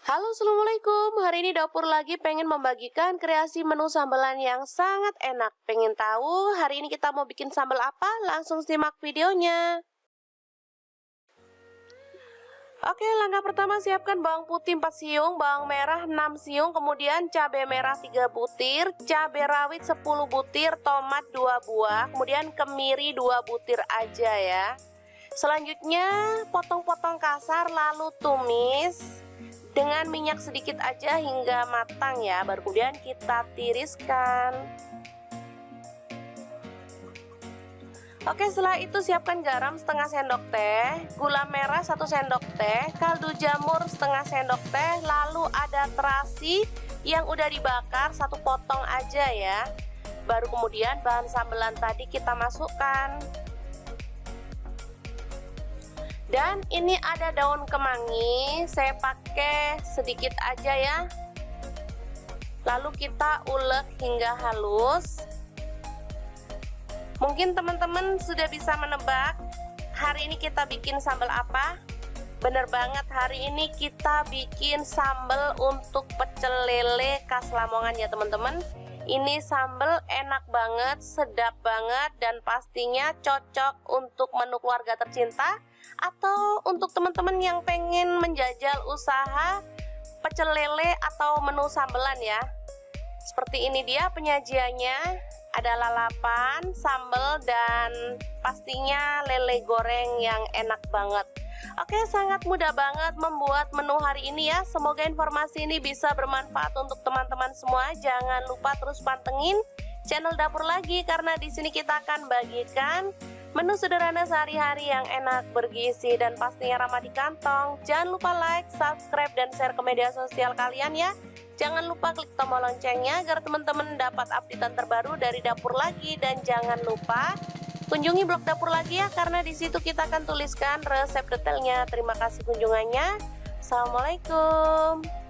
Halo, assalamualaikum. Hari ini dapur lagi pengen membagikan kreasi menu sambelan yang sangat enak. Pengen tahu hari ini kita mau bikin sambal apa? Langsung simak videonya. Oke, langkah pertama siapkan bawang putih 4 siung, bawang merah 6 siung, kemudian cabai merah 3 butir, cabai rawit 10 butir, tomat 2 buah, kemudian kemiri 2 butir aja ya. Selanjutnya potong-potong kasar lalu tumis dengan minyak sedikit aja hingga matang ya, baru kemudian kita tiriskan. Oke, setelah itu siapkan garam setengah sendok teh, gula merah 1 sendok teh, kaldu jamur setengah sendok teh, lalu ada terasi yang udah dibakar 1 potong aja ya. Baru kemudian bahan sambelan tadi kita masukkan. Dan ini ada daun kemangi, saya pakai sedikit aja ya. Lalu kita ulek hingga halus. Mungkin teman-teman sudah bisa menebak hari ini kita bikin sambal apa? Bener banget, hari ini kita bikin sambal untuk pecel lele khas Lamongan ya teman-teman. Ini sambal enak banget, sedap banget, dan pastinya cocok untuk menu keluarga tercinta atau untuk teman-teman yang pengen menjajal usaha pecel lele atau menu sambelan ya. Seperti ini dia penyajiannya, ada lalapan, sambal, dan pastinya lele goreng yang enak banget. Oke, sangat mudah banget membuat menu hari ini ya. Semoga informasi ini bisa bermanfaat untuk teman-teman semua. Jangan lupa terus pantengin channel Dapur Lagi, karena di sini kita akan bagikan menu sederhana sehari-hari yang enak, bergizi, dan pastinya ramah di kantong. Jangan lupa like, subscribe, dan share ke media sosial kalian ya. Jangan lupa klik tombol loncengnya agar teman-teman dapat updatean terbaru dari Dapur Lagi. Dan jangan lupa kunjungi blog Dapur Lagi ya, karena di situ kita akan tuliskan resep detailnya. Terima kasih kunjungannya. Assalamualaikum.